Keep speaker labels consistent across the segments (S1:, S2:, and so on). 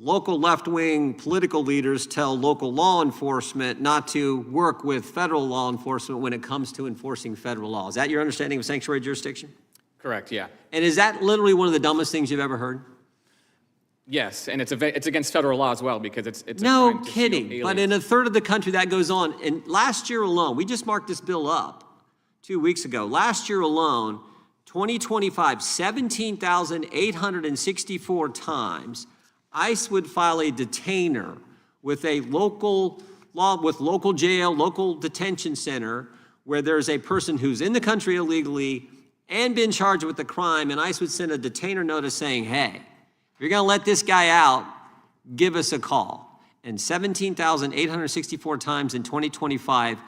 S1: local left-wing political leaders tell local law enforcement not to work with federal law enforcement when it comes to enforcing federal law. Is that your understanding of sanctuary jurisdiction?
S2: Correct, yeah.
S1: And is that literally one of the dumbest things you've ever heard?
S2: Yes, and it's against federal law as well because it's
S1: no
S2: a crime to
S1: kidding.
S2: steal
S1: But in a third of the country that goes on. And last year alone, we just marked this bill up 2 weeks ago. Last year alone, 2025, 17,864 times, ICE would file a detainer with a local jail, local detention center, where there's a person who's in the country illegally and been charged with the crime, and ICE would send a detainer notice saying, hey, if you're gonna let this guy out, give us a call. And 17,864 times in 2025,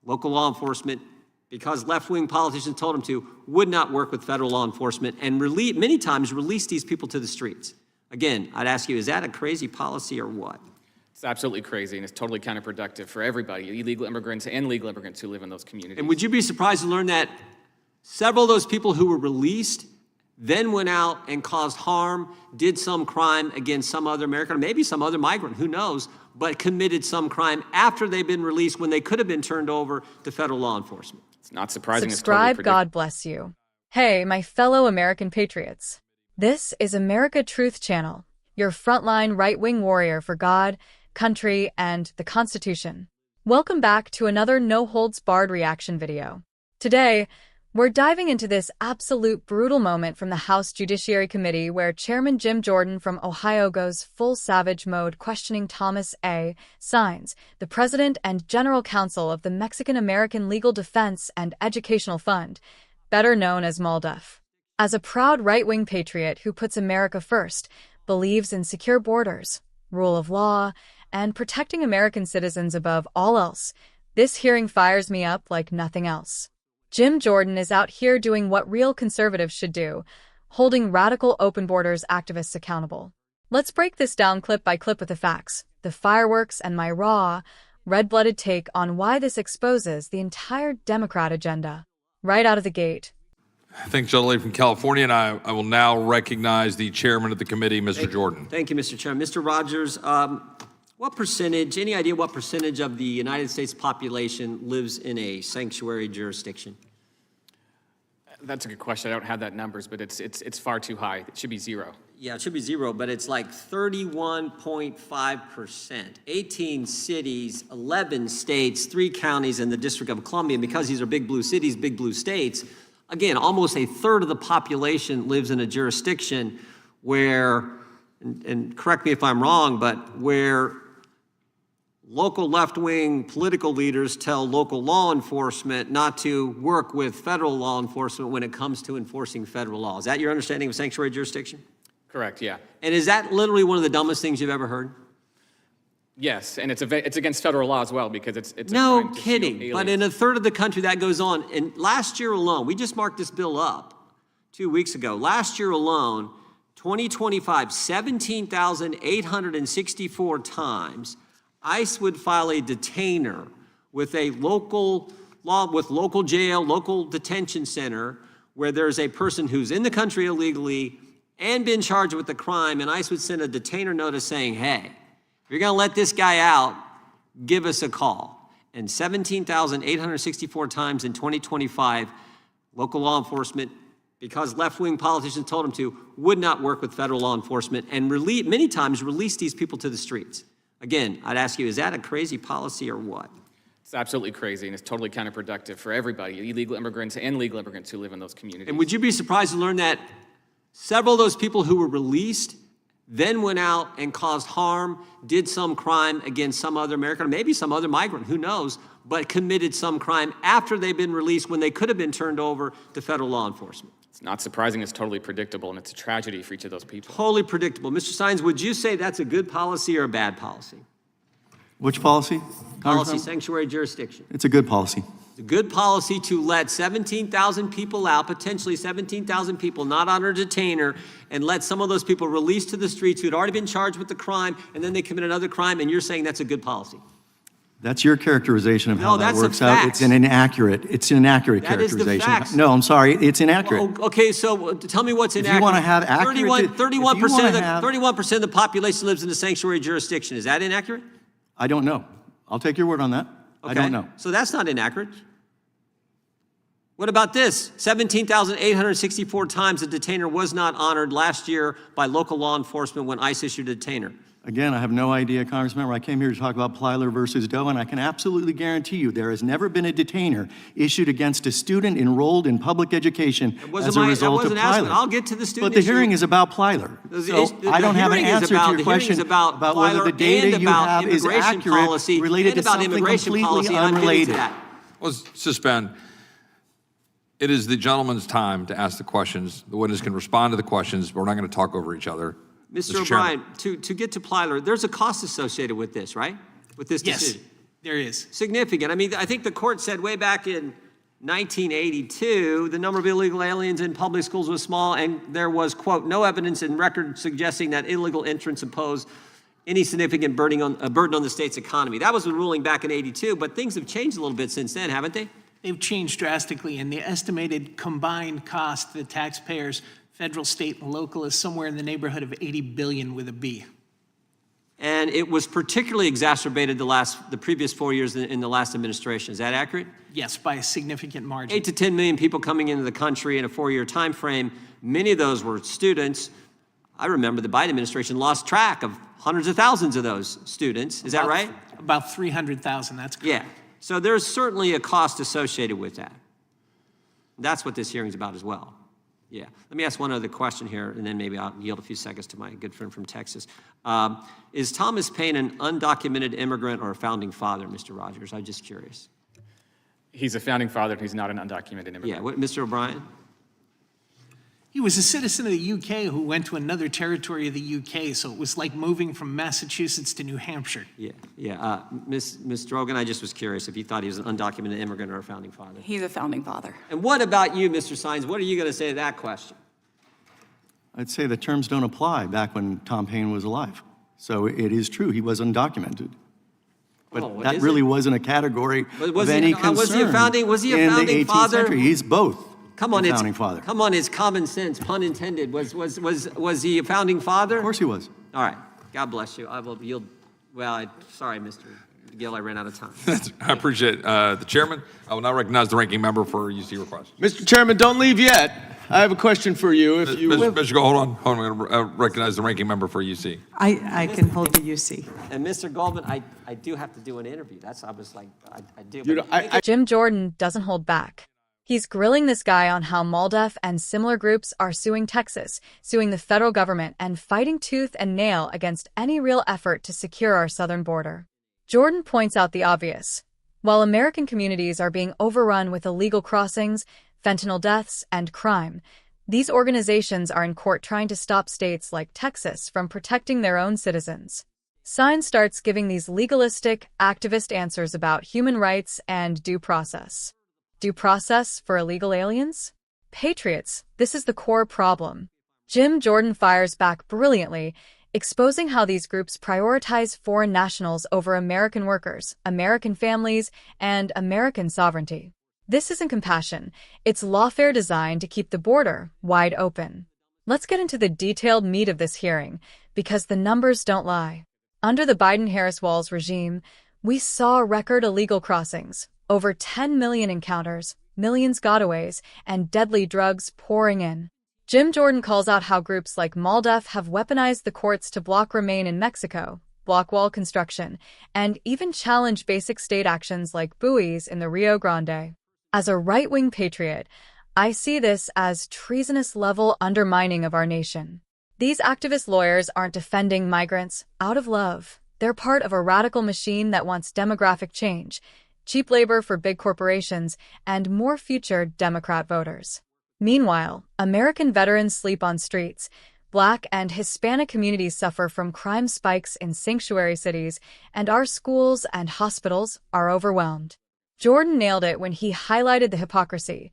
S1: local law enforcement, because left-wing politicians told them to, would not work with federal law enforcement and many times release these people to the streets. Again, I'd ask you, is that a crazy policy or what?
S2: It's absolutely crazy, and it's totally counterproductive for everybody, illegal immigrants and legal immigrants who live in those communities.
S1: And would you be surprised to learn that several of those people who were released then went out and caused harm, did some crime against some other American, or maybe some other migrant, who knows, but committed some crime after they've been released when they could have been turned over to federal law enforcement?
S2: It's not surprising.
S3: Subscribe, God bless you. Hey, my fellow American patriots. This is America Truth Channel, your frontline right-wing warrior for God, country, and the Constitution. Welcome back to another no-holds-barred reaction video. Today, we're diving into this absolute brutal moment from the House Judiciary Committee where Chairman Jim Jordan from Ohio goes full savage mode questioning Thomas A. Saenz, the president and general counsel of the Mexican-American Legal Defense and Educational Fund, better known as MALDEF. As a proud right-wing patriot who puts America first, believes in secure borders, rule of law, and protecting American citizens above all else, this hearing fires me up like nothing else. Jim Jordan is out here doing what real conservatives should do, holding radical open borders activists accountable. Let's break this down clip by clip with the facts, the fireworks, and my raw, red-blooded take on why this exposes the entire Democrat agenda. Right out of the gate.
S4: Thanks, gentleman from California, and I will now recognize the chairman of the committee, Mr. Jordan.
S1: Thank you, Mr. Chairman. Mr. Rogers, what percentage, any idea what percentage of the United States population lives in a sanctuary jurisdiction?
S2: That's a good question. I don't have that numbers, but it's far too high. It should be zero.
S1: Yeah, it should be zero, but it's like 31.5%. 18 cities, 11 states, 3 counties, and the District of Columbia. And because these are big blue cities, big blue states, again, almost a third of the population lives in a jurisdiction where, and correct me if I'm wrong, but where local left-wing political leaders tell local law enforcement not to work with federal law enforcement when it comes to enforcing federal law. Is that your understanding of sanctuary jurisdiction?
S2: Correct, yeah.
S1: And is that literally one of the dumbest things you've ever heard?
S2: Yes, and it's against federal law as well because it's
S1: no
S2: a crime to
S1: kidding.
S2: steal
S1: But in a third of the country that goes on. And last year alone, we just marked this bill up 2 weeks ago. Last year alone, 2025, 17,864 times, ICE would file a detainer with a local jail, local detention center, where there's a person who's in the country illegally and been charged with the crime, and ICE would send a detainer notice saying, hey, if you're gonna let this guy out, give us a call. And 17,864 times in 2025, local law enforcement, because left-wing politicians told them to, would not work with federal law enforcement and many times release these people to the streets. Again, I'd ask you, is that a crazy policy or what?
S2: It's absolutely crazy, and it's totally counterproductive for everybody, illegal immigrants and legal immigrants who live in those communities.
S1: And would you be surprised to learn that several of those people who were released then went out and caused harm, did some crime against some other American, or maybe some other migrant, who knows, but committed some crime after they've been released when they could have been turned over to federal law enforcement?
S2: It's not surprising, it's totally predictable, and it's a tragedy for each of those people.
S1: Totally predictable. Mr. Saenz, would you say that's a good policy or a bad policy?
S5: Which policy?
S1: Policy, sanctuary jurisdiction.
S5: It's a good policy.
S1: It's a good policy to let 17,000 people out, potentially 17,000 people not on a detainer, and let some of those people released to the streets who had already been charged with the crime, and then they commit another crime, and you're saying that's a good policy?
S5: That's your characterization of
S1: No,
S5: how that
S1: that's a
S5: works out.
S1: fact.
S5: It's an inaccurate
S1: That is the
S5: characterization.
S1: facts.
S5: No, I'm sorry, it's inaccurate.
S1: Oh, okay, so tell me what's
S5: If you
S1: inaccurate.
S5: wanna have accurate-
S1: 31% of the,
S5: if you wanna have-
S1: 31% of the population lives in a sanctuary jurisdiction. Is that inaccurate?
S5: I don't know. I'll take your word on that. I
S1: Okay,
S5: don't know.
S1: So that's not inaccurate. What about this? 17,864 times a detainer was not honored last year by local law enforcement when ICE issued a detainer.
S5: Again, I have no idea, Congressman. I came here to talk about Plyler versus Doe, and I can absolutely guarantee you there has never been a detainer issued against a student enrolled in public education as a result of Plyler.
S1: I'll get to the student
S5: But the
S1: issue.
S5: hearing is about Plyler. So I don't have an answer to your question about whether the data you have is accurate related to something completely unrelated.
S4: Let's suspend. It is the gentleman's time to ask the questions. The witness can respond to the questions, but we're not going to talk over each other.
S1: Mr. O'Brien, to get to Plyler, there's a cost associated with this, right? With this decision.
S6: Yes, there is.
S1: Significant. I mean, I think the court said way back in 1982, the number of illegal aliens in public schools was small, and there was, quote, no evidence in record suggesting that illegal entrants impose any significant burden on the state's economy. That was the ruling back in 82, but things have changed a little bit since then, haven't they?
S6: They've changed drastically, and the estimated combined cost to the taxpayers, federal, state, and local, is somewhere in the neighborhood of $80 billion with a B.
S1: And it was particularly exacerbated the previous 4 years in the last administration. Is that accurate?
S6: Yes, by a significant margin.
S1: 8 to 10 million people coming into the country in a 4-year time frame. Many of those were students. I remember the Biden administration lost track of hundreds of thousands of those students. Is that right?
S6: About 300,000, that's correct.
S1: Yeah. So there's certainly a cost associated with that. That's what this hearing's about as well. Yeah. Let me ask one other question here, and then maybe I'll yield a few seconds to my good friend from Texas. Is Thomas Paine an undocumented immigrant or a founding father, Mr. Rogers? I'm just curious.
S2: He's a founding father, he's not an undocumented immigrant.
S1: Yeah. Mr. O'Brien?
S6: He was a citizen of the UK who went to another territory of the UK, so it was like moving from Massachusetts to New Hampshire.
S1: Yeah. Ms. Drogan, I just was curious if you thought he was an undocumented immigrant or a founding father.
S7: He's a founding father.
S1: And what about you, Mr. Saenz? What are you going to say to that question?
S5: I'd say the terms don't apply back when Tom Paine was alive. So it is true, he was undocumented. But that really wasn't a category of any concern
S1: was he a founding
S5: in the 18th
S1: father?
S5: century. He's both.
S1: Come on,
S5: a founding father.
S1: Come on, it's common sense, pun intended. Was he a founding father?
S5: Of course he was.
S1: All right. God bless you. I will yield. Well, sorry, Mr. Gill, I ran out of time.
S4: I appreciate it. The chairman. I will now recognize the ranking member for UC request.
S8: Mr. Chairman, don't leave yet. I have a question for you. If you
S4: Mr. Gold, hold on. I'm going to recognize the ranking member for UC.
S7: I can hold the UC.
S1: And Mr. Goldman, I do have to do an interview. I was like, I do.
S8: You know,
S3: Jim Jordan doesn't hold back. He's grilling this guy on how MALDEF and similar groups are suing Texas, suing the federal government, and fighting tooth and nail against any real effort to secure our southern border. Jordan points out the obvious. While American communities are being overrun with illegal crossings, fentanyl deaths, and crime, these organizations are in court trying to stop states like Texas from protecting their own citizens. Saenz starts giving these legalistic, activist answers about human rights and due process. Due process for illegal aliens? Patriots, this is the core problem. Jim Jordan fires back brilliantly, exposing how these groups prioritize foreign nationals over American workers, American families, and American sovereignty. This isn't compassion, it's lawfare designed to keep the border wide open. Let's get into the detailed meat of this hearing, because the numbers don't lie. Under the Biden-Harris-Walz regime, we saw record illegal crossings, over 10 million encounters, millions gotaways, and deadly drugs pouring in. Jim Jordan calls out how groups like MALDEF have weaponized the courts to block Remain in Mexico, block wall construction, and even challenge basic state actions like buoys in the Rio Grande. As a right-wing patriot, I see this as treasonous-level undermining of our nation. These activist lawyers aren't defending migrants out of love. They're part of a radical machine that wants demographic change, cheap labor for big corporations, and more future Democrat voters. Meanwhile, American veterans sleep on streets. Black and Hispanic communities suffer from crime spikes in sanctuary cities, and our schools and hospitals are overwhelmed. Jordan nailed it when he highlighted the hypocrisy.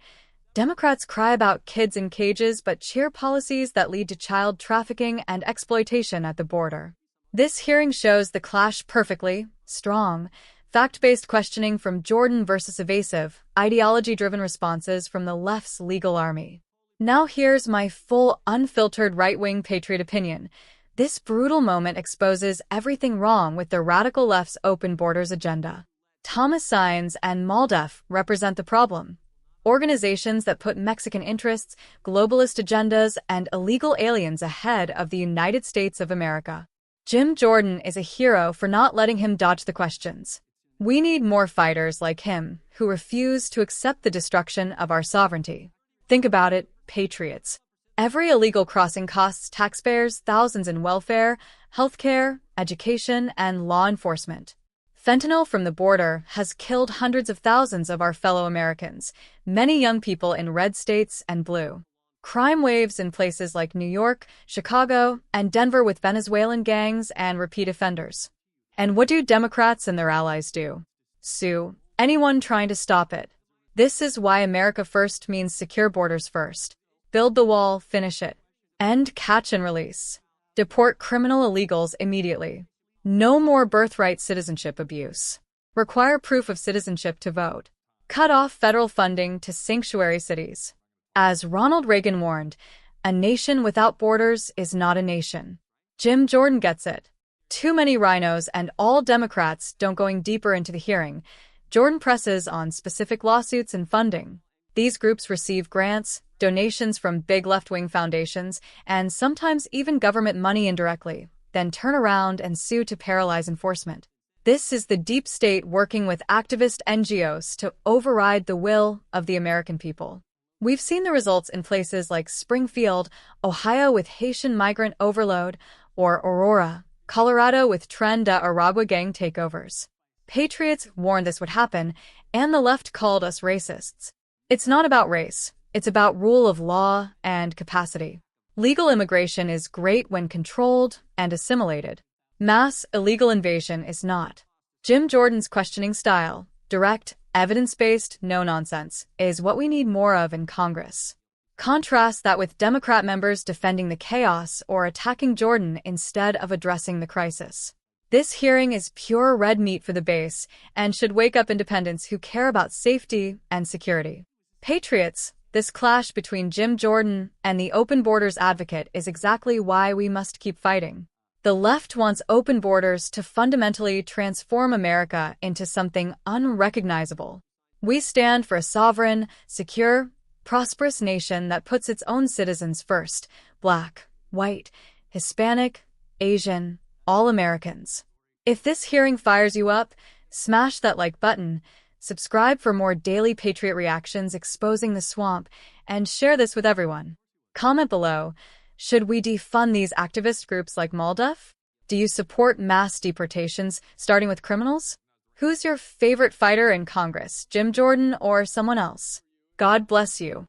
S3: Democrats cry about kids in cages but cheer policies that lead to child trafficking and exploitation at the border. This hearing shows the clash perfectly. Strong, Fact-based questioning from Jordan versus evasive, ideology-driven responses from the left's legal army. Now here's my full, unfiltered right-wing patriot opinion. This brutal moment exposes everything wrong with the radical left's open borders agenda. Thomas Saenz and MALDEF represent the problem. Organizations that put Mexican interests, globalist agendas, and illegal aliens ahead of the United States of America. Jim Jordan is a hero for not letting him dodge the questions. We need more fighters like him who refuse to accept the destruction of our sovereignty. Think about it, patriots. Every illegal crossing costs taxpayers thousands in welfare, healthcare, education, and law enforcement. Fentanyl from the border has killed hundreds of thousands of our fellow Americans, many young people in red states and blue. Crime waves in places like New York, Chicago, and Denver with Venezuelan gangs and repeat offenders. And what do Democrats and their allies do? Sue anyone trying to stop it. This is why America First means secure borders first. Build the wall, finish it. End catch and release. Deport criminal illegals immediately. No more birthright citizenship abuse. Require proof of citizenship to vote. Cut off federal funding to sanctuary cities. As Ronald Reagan warned, a nation without borders is not a nation. Jim Jordan gets it. Too many rhinos and all Democrats don't going deeper into the hearing. Jordan presses on specific lawsuits and funding. These groups receive grants, donations from big left-wing foundations, and sometimes even government money indirectly, then turn around and sue to paralyze enforcement. This is the deep state working with activist NGOs to override the will of the American people. We've seen the results in places like Springfield, Ohio with Haitian migrant overload, or Aurora, Colorado with Tren de Aragua gang takeovers. Patriots warned this would happen, and the left called us racists. It's not about race. It's about rule of law and capacity. Legal immigration is great when controlled and assimilated. Mass illegal invasion is not. Jim Jordan's questioning style, direct, evidence-based, no-nonsense, is what we need more of in Congress. Contrast that with Democrat members defending the chaos or attacking Jordan instead of addressing the crisis. This hearing is pure red meat for the base and should wake up independents who care about safety and security. Patriots, this clash between Jim Jordan and the open borders advocate is exactly why we must keep fighting. The left wants open borders to fundamentally transform America into something unrecognizable. We stand for a sovereign, secure, prosperous nation that puts its own citizens first: Black, white, Hispanic, Asian, all Americans. If this hearing fires you up, smash that like button, subscribe for more daily Patriot reactions exposing the swamp, and share this with everyone. Comment below, should we defund these activist groups like MALDEF? Do you support mass deportations, starting with criminals? Who's your favorite fighter in Congress, Jim Jordan or someone else? God bless you.